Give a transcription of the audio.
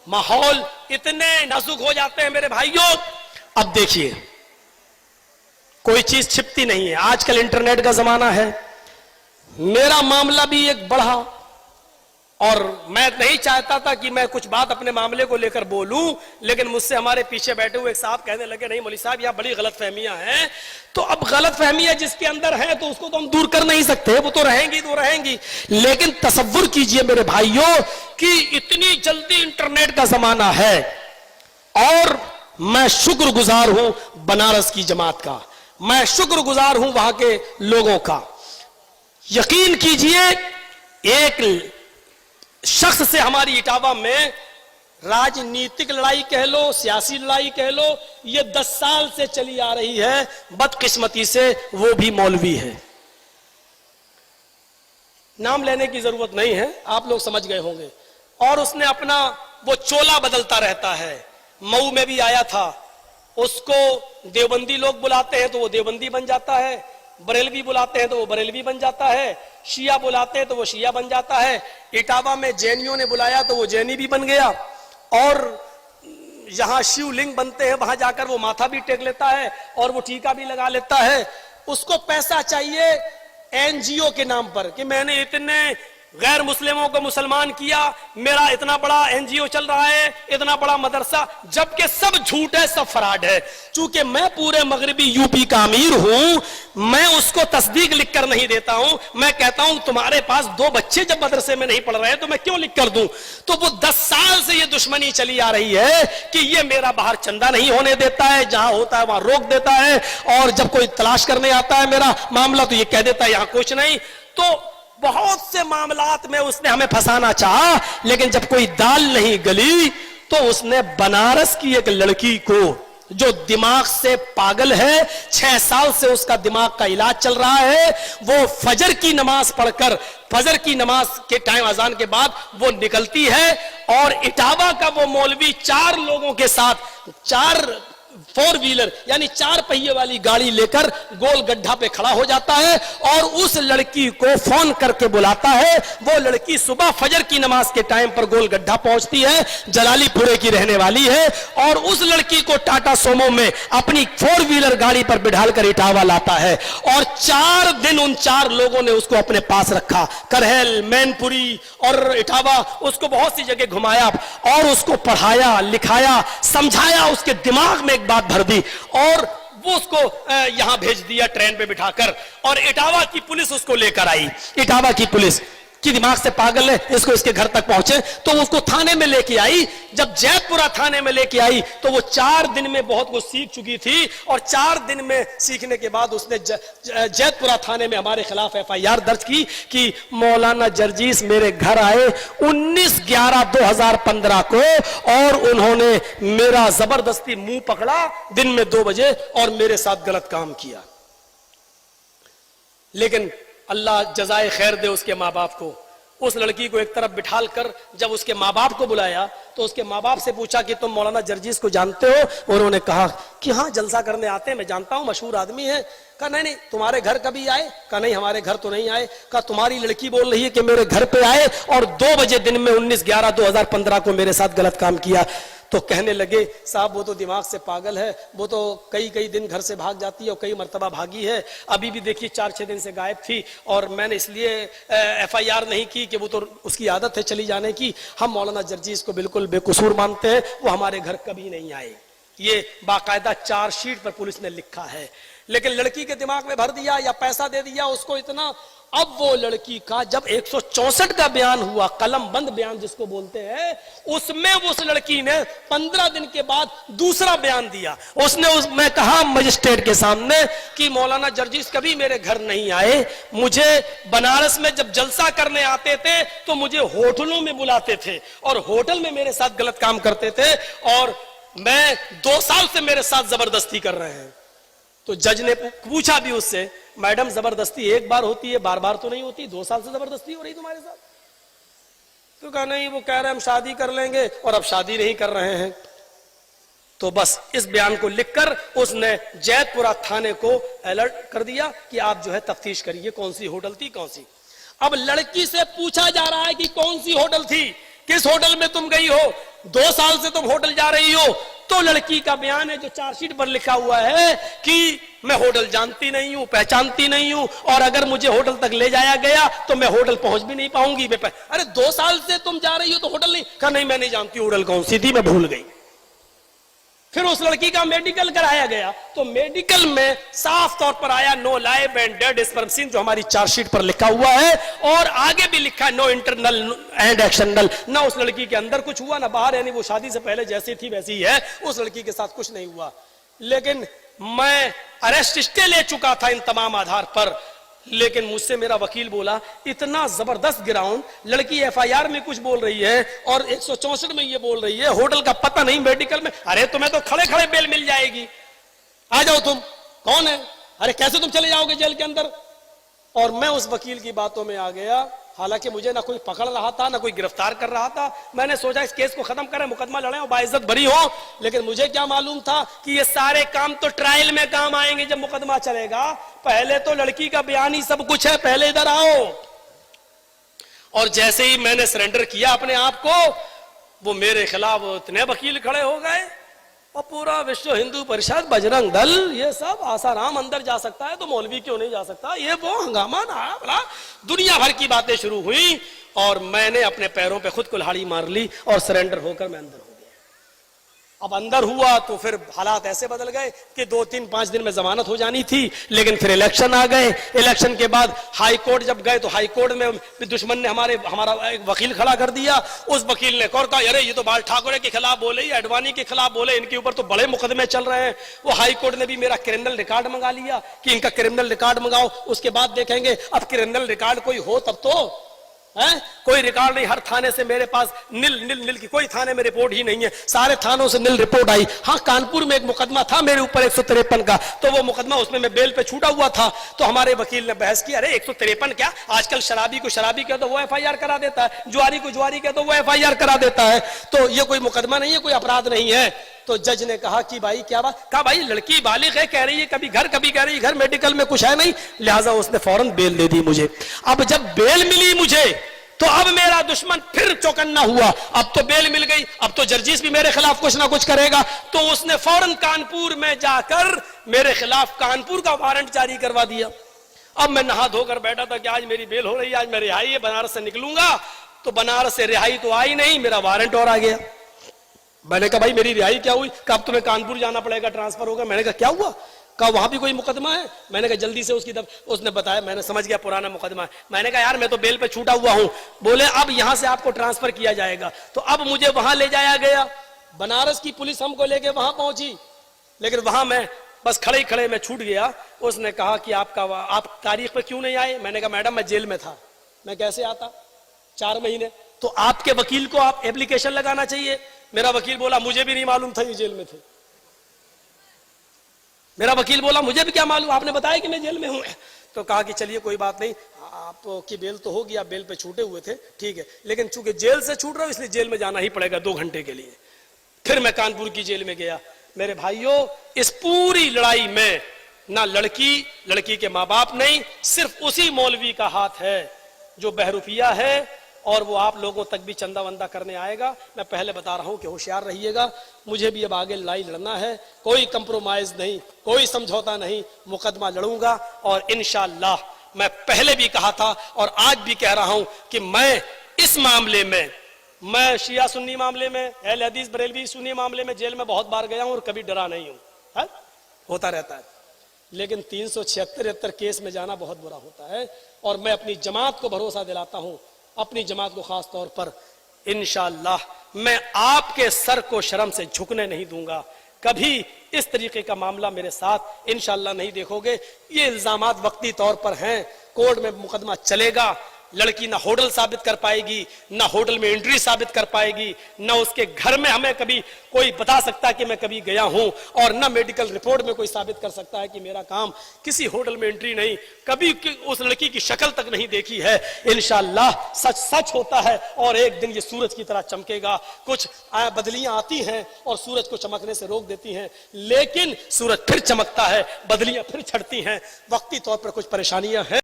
माहौल इतने नाजुक हो जाते हैं मेरे भाइयों। अब देखिए, कोई चीज छिपती नहीं है, आजकल इंटरनेट का जमाना है। मेरा मामला भी एक बढ़ा और मैं नहीं चाहता था कि मैं कुछ बात अपने मामले को लेकर बोलूं, लेकिन मुझसे हमारे पीछे बैठे हुए एक साहब कहने लगे, नहीं मौलवी साहब, यहां बड़ी गलतफहमियां हैं। तो अब गलतफहमियां जिसके अंदर है तो उसको तो हम दूर कर नहीं सकते, वो तो रहेंगी तो रहेंगी। लेकिन तसव्वुर कीजिए मेरे भाइयों कि इतनी जल्दी इंटरनेट का जमाना है और मैं शुक्रगुजार हूं बनारस की जमात का, मैं शुक्रगुजार हूं वहां के लोगों का। यकीन कीजिए, एक शख्स से हमारी इटावा में राजनीतिक लड़ाई कह लो, सियासी लड़ाई कह लो, ये 10 साल से चली आ रही है। बदकिस्मती से वो भी मौलवी है। नाम लेने की जरूरत नहीं है, आप लोग समझ गए होंगे। और उसने अपना वो चोला बदलता रहता है। मऊ में भी आया था, उसको देवबंदी लोग बुलाते हैं तो वो देवबंदी बन जाता है, बरेलवी बुलाते हैं तो वो बरेलवी बन जाता है, शिया बुलाते हैं तो वो शिया बन जाता है। इटावा में जैनियों ने बुलाया तो वो जैनी भी बन गया। और जहां शिवलिंग बनते हैं वहां जाकर वो माथा भी टेक लेता है और वो टीका भी लगा लेता है। उसको पैसा चाहिए एनजीओ के नाम पर कि मैंने इतने गैर मुस्लिमों को मुसलमान किया, मेरा इतना बड़ा एनजीओ चल रहा है, इतना बड़ा मदरसा, जबकि सब झूठ है, सब फराड है। चूंकि मैं पूरे मगरबी यूपी का अमीर हूं, मैं उसको तस्दीक लिख कर नहीं देता हूं। मैं कहता हूं तुम्हारे पास 2 बच्चे जब मदरसे में नहीं पढ़ रहे तो मैं क्यों लिख कर दूं। तो वो 10 साल से ये दुश्मनी चली आ रही है कि ये मेरा बाहर चंदा नहीं होने देता है, जहां होता है वहां रोक देता है, और जब कोई तलाश करने आता है मेरा मामला तो ये कह देता है यहां कुछ नहीं। तो बहुत से मामलात में उसने हमें फंसाना चाहा, लेकिन जब कोई दाल नहीं गली तो उसने बनारस की एक लड़की को, जो दिमाग से पागल है, 6 साल से उसका दिमाग का इलाज चल रहा है, वो फजर की नमाज पढ़कर, फजर की नमाज के टाइम अजान के बाद वो निकलती है और इटावा का वो मौलवी 4 लोगों के साथ 4 4 व्हीलर यानी 4 पहिए वाली गाड़ी लेकर गोल गड्ढा पे खड़ा हो जाता है और उस लड़की को फोन करके बुलाता है। वो लड़की सुबह फजर की नमाज के टाइम पर गोल गड्ढा पहुंचती है, जलालीपुरे की रहने वाली है, और उस लड़की को टाटा सोमो में अपनी 4 व्हीलर गाड़ी पर बिठाल कर इटावा लाता है। और 4 दिन उन 4 लोगों ने उसको अपने पास रखा, करहल, मैनपुरी और इटावा, उसको बहुत सी जगह घुमाया और उसको पढ़ाया, लिखाया, समझाया, उसके दिमाग में बात भर दी और वो उसको यहां भेज दिया ट्रेन पे बिठाकर। और इटावा की पुलिस उसको लेकर आई। इटावा की पुलिस की दिमाग से पागल है, इसको इसके घर तक पहुंचे तो उसको थाने में लेके आई। जब जैतपुरा थाने में लेके आई तो वो 4 दिन में बहुत कुछ सीख चुकी थी और 4 दिन में सीखने के बाद उसने जैतपुरा थाने में हमारे खिलाफ FIR दर्ज की कि मौलाना जर्जीस मेरे घर आए 19/11/2015 को और उन्होंने मेरा जबरदस्ती मुंह पकड़ा दिन में 2 बजे और मेरे साथ गलत काम किया। लेकिन अल्लाह जजाए खैर दे उसके माँ बाप को। उस लड़की को एक तरफ बिठाल कर जब उसके माँ बाप को बुलाया तो उसके माँ बाप से पूछा कि तुम मौलाना जर्जीस को जानते हो? और उन्होंने कहा कि हाँ, जलसा करने आते हैं, मैं जानता हूँ, मशहूर आदमी है। कहा नहीं, तुम्हारे घर कभी आए? कहा नहीं, हमारे घर तो नहीं आए। कहा तुम्हारी लड़की बोल रही है कि मेरे घर पे आए और 2 बजे दिन में 19/11/2015 को मेरे साथ गलत काम किया। तो कहने लगे साहब वो तो दिमाग से पागल है, वो तो कई दिन घर से भाग जाती है और कई मर्तबा भागी है। अभी भी देखिए 4-6 दिन से गायब थी और मैंने इसलिए FIR नहीं की कि वो तो उसकी आदत है चली जाने की। हम मौलाना जर्जीस को बिल्कुल बेकसूर मानते हैं, वो हमारे घर कभी नहीं आए। ये बाकायदा चार्जशीट पर पुलिस ने लिखा है। लेकिन लड़की के दिमाग में भर दिया या पैसा दे दिया उसको इतना। अब वो लड़की का जब 164 का बयान हुआ, कलम बंद बयान जिसको बोलते हैं, उसमें उस लड़की ने 15 दिन के बाद दूसरा बयान दिया। उसने मैं कहा मजिस्ट्रेट के सामने कि मौलाना जर्जीस कभी मेरे घर नहीं आए, मुझे बनारस में जब जलसा करने आते थे तो मुझे होटलों में बुलाते थे और होटल में मेरे साथ गलत काम करते थे और मैं 2 साल से मेरे साथ जबरदस्ती कर रहे हैं। तो जज ने पूछा भी उससे, मैडम जबरदस्ती एक बार होती है, बार बार तो नहीं होती, 2 साल से जबरदस्ती हो रही तुम्हारे साथ? तो कहा नहीं, वो कह रहे हम शादी कर लेंगे और अब शादी नहीं कर रहे हैं। तो बस इस बयान को लिखकर उसने जैतपुरा थाने को अलर्ट कर दिया कि आप जो है तफ्तीश करिए कौन सी होटल थी, कौन सी। अब लड़की से पूछा जा रहा है कि कौन सी होटल थी, किस होटल में तुम गई हो? 2 साल से तुम होटल जा रही हो। तो लड़की का बयान है जो चार्जशीट पर लिखा हुआ है कि मैं होटल जानती नहीं हूं, पहचानती नहीं हूं, और अगर मुझे होटल तक ले जाया गया तो मैं होटल पहुंच भी नहीं पाऊंगी। अरे 2 साल से तुम जा रही हो तो होटल नहीं? कहा नहीं मैं नहीं जानती होटल कौन सी थी, मैं भूल गई। फिर उस लड़की का मेडिकल कराया गया तो मेडिकल में साफ तौर पर आया no live and dead sperm seen, जो हमारी चार्जशीट पर लिखा हुआ है, और आगे भी लिखा नो इंटरनल एंड एक्सटर्नल। ना उस लड़की के अंदर कुछ हुआ ना बाहर, यानी वो शादी से पहले जैसी थी वैसी ही है, उस लड़की के साथ कुछ नहीं हुआ। लेकिन मैं अरेस्ट स्टे ले चुका था इन तमाम आधार पर। लेकिन मुझसे मेरा वकील बोला इतना जबरदस्त ग्राउंड, लड़की एफआईआर में कुछ बोल रही है और 164 में ये बोल रही है, होटल का पता नहीं, मेडिकल में। अरे तुम्हें तो खड़े खड़े बेल मिल जाएगी, आ जाओ। तुम कौन है? अरे कैसे तुम चले जाओगे जेल के अंदर? और मैं उस वकील की बातों में आ गया। हालांकि मुझे ना कोई पकड़ रहा था ना कोई गिरफ्तार कर रहा था। मैंने सोचा इस केस को खत्म करें, मुकदमा लड़ें और बाइज्जत बरी हो। लेकिन मुझे क्या मालूम था कि ये सारे काम तो ट्रायल में काम आएंगे जब मुकदमा चलेगा। पहले तो लड़की का बयान ही सब कुछ है, पहले इधर आओ। और जैसे ही मैंने सरेंडर किया अपने आप को, वो मेरे खिलाफ इतने वकील खड़े हो गए, और पूरा विश्व हिंदू परिषद, बजरंग दल, ये सब, आसाराम अंदर जा सकता है तो मौलवी क्यों नहीं जा सकता, ये वो हंगामा ना बोला। दुनिया भर की बातें शुरू हुई और मैंने अपने पैरों पे खुद कुल्हाड़ी मार ली और सरेंडर होकर मैं अंदर हो गया। अब अंदर हुआ तो फिर हालात ऐसे बदल गए कि 2, 3, 5 दिन में जमानत हो जानी थी। लेकिन फिर इलेक्शन आ गए। इलेक्शन के बाद हाई कोर्ट जब गए तो हाई कोर्ट में भी दुश्मन ने हमारा एक वकील खड़ा कर दिया। उस वकील ने कहा अरे ये तो बाल ठाकरे के खिलाफ बोले, अडवाणी के खिलाफ बोले, इनके ऊपर तो बड़े मुकदमे चल रहे हैं। वो हाई कोर्ट ने भी मेरा क्रिमिनल रिकॉर्ड मंगा लिया कि इनका क्रिमिनल रिकॉर्ड मंगाओ, उसके बाद देखेंगे। अब क्रिमिनल रिकॉर्ड कोई हो तब तो है, कोई रिकॉर्ड नहीं। हर थाने से मेरे पास नील की कोई थाने में रिपोर्ट ही नहीं है, सारे थानों से नील रिपोर्ट आई। हाँ, कानपुर में एक मुकदमा था मेरे ऊपर 153 का, तो वो मुकदमा उसमें मैं बेल पे छूटा हुआ था। तो हमारे वकील ने बहस की, अरे 153 क्या, आजकल शराबी को शराबी कह तो वो एफआईआर करा देता है, जुआरी को जुआरी कह तो वो एफआईआर करा देता है, तो ये कोई मुकदमा नहीं है, कोई अपराध नहीं है। तो जज ने कहा कि भाई क्या बात, कहा भाई लड़की बालिग है, कह रही है कभी घर कभी कह रही है घर, मेडिकल में कुछ है नहीं, लिहाजा उसने फौरन बेल दे दी मुझे। अब जब बेल मिली मुझे तो अब मेरा दुश्मन फिर चौकन्ना हुआ। अब तो बेल मिल गई, अब तो जर्जिस भी मेरे खिलाफ कुछ ना कुछ करेगा। तो उसने फौरन कानपुर में जाकर मेरे खिलाफ कानपुर का वारंट जारी करवा दिया। अब मैं नहा धोकर बैठा था कि आज मेरी बेल हो रही है, आज मैं रिहाई है, बनारस से निकलूंगा। तो बनारस से रिहाई तो आई नहीं, मेरा वारंट और आ गया। मैंने कहा भाई मेरी रिहाई क्या हुई? कब तुम्हें कानपुर जाना पड़ेगा, ट्रांसफर होगा। मैंने कहा क्या हुआ? कहा वहां भी कोई मुकदमा है। मैंने कहा जल्दी से उसने बताया, मैंने समझ गया पुराना मुकदमा है। मैंने कहा यार मैं तो बेल पे छूटा हुआ हूं। बोले अब यहां से आपको ट्रांसफर किया जाएगा। तो अब मुझे वहां ले जाया गया, बनारस की पुलिस हमको लेके वहां पहुंची, लेकिन वहां मैं बस खड़े ही खड़े मैं छूट गया। उसने कहा कि आप तारीख पे क्यों नहीं आए? मैंने कहा मैडम मैं जेल में था, मैं कैसे आता 4 महीने। तो आपके वकील को आप एप्लीकेशन लगाना चाहिए। मेरा वकील बोला मुझे भी नहीं मालूम था ये जेल में थे। मेरा वकील बोला मुझे भी क्या मालूम, आपने बताया कि मैं जेल में हूं। तो कहा कि चलिए कोई बात नहीं, आपकी बेल तो होगी, आप बेल पे छूटे हुए थे, ठीक है, लेकिन चूंकि जेल से छूट रहा हूं इसलिए जेल में जाना ही पड़ेगा 2 घंटे के लिए। फिर मैं कानपुर की जेल में गया। मेरे भाइयों, इस पूरी लड़ाई में ना लड़की के माँ बाप नहीं, सिर्फ उसी मौलवी का हाथ है जो बहरूपिया है, और वो आप लोगों तक भी चंदा वंदा करने आएगा। मैं पहले बता रहा हूं कि होशियार रहिएगा, मुझे भी अब आगे लड़ाई लड़ना है, कोई कंप्रोमाइज नहीं, कोई समझौता नहीं, मुकदमा लड़ूंगा। और इंशाअल्लाह मैं पहले भी कहा था और आज भी कह रहा हूं कि मैं इस मामले में, मैं शिया सुन्नी मामले में, अहले हदीस बरेलवी सुन्नी मामले में जेल में बहुत बार गया हूं और कभी डरा नहीं हूं, है? होता रहता है। लेकिन 376 केस में जाना बहुत बुरा होता है। और मैं अपनी जमात को भरोसा दिलाता हूं, अपनी जमात को खास तौर पर, इंशाअल्लाह मैं आपके सर को शर्म से झुकने नहीं दूंगा। कभी इस तरीके का मामला मेरे साथ इंशाअल्लाह नहीं देखोगे। ये इल्जामात वक्ती तौर पर हैं, कोर्ट में मुकदमा चलेगा, लड़की ना होटल साबित कर पाएगी, ना होटल में एंट्री साबित कर पाएगी, ना उसके घर में हमें कभी कोई बता सकता है कि मैं कभी गया हूं, और ना मेडिकल रिपोर्ट में कोई साबित कर सकता है कि मेरा काम किसी होटल में एंट्री नहीं, कभी उस लड़की की शक्ल तक नहीं देखी है। इंशाअल्लाह सच सच होता है और एक दिन ये सूरज की तरह चमकेगा। कुछ बदलियां आती हैं और सूरज को चमकने से रोक देती हैं, लेकिन सूरज फिर चमकता है, बदलियां फिर छटती हैं। वक्ती तौर पर कुछ परेशानियां हैं।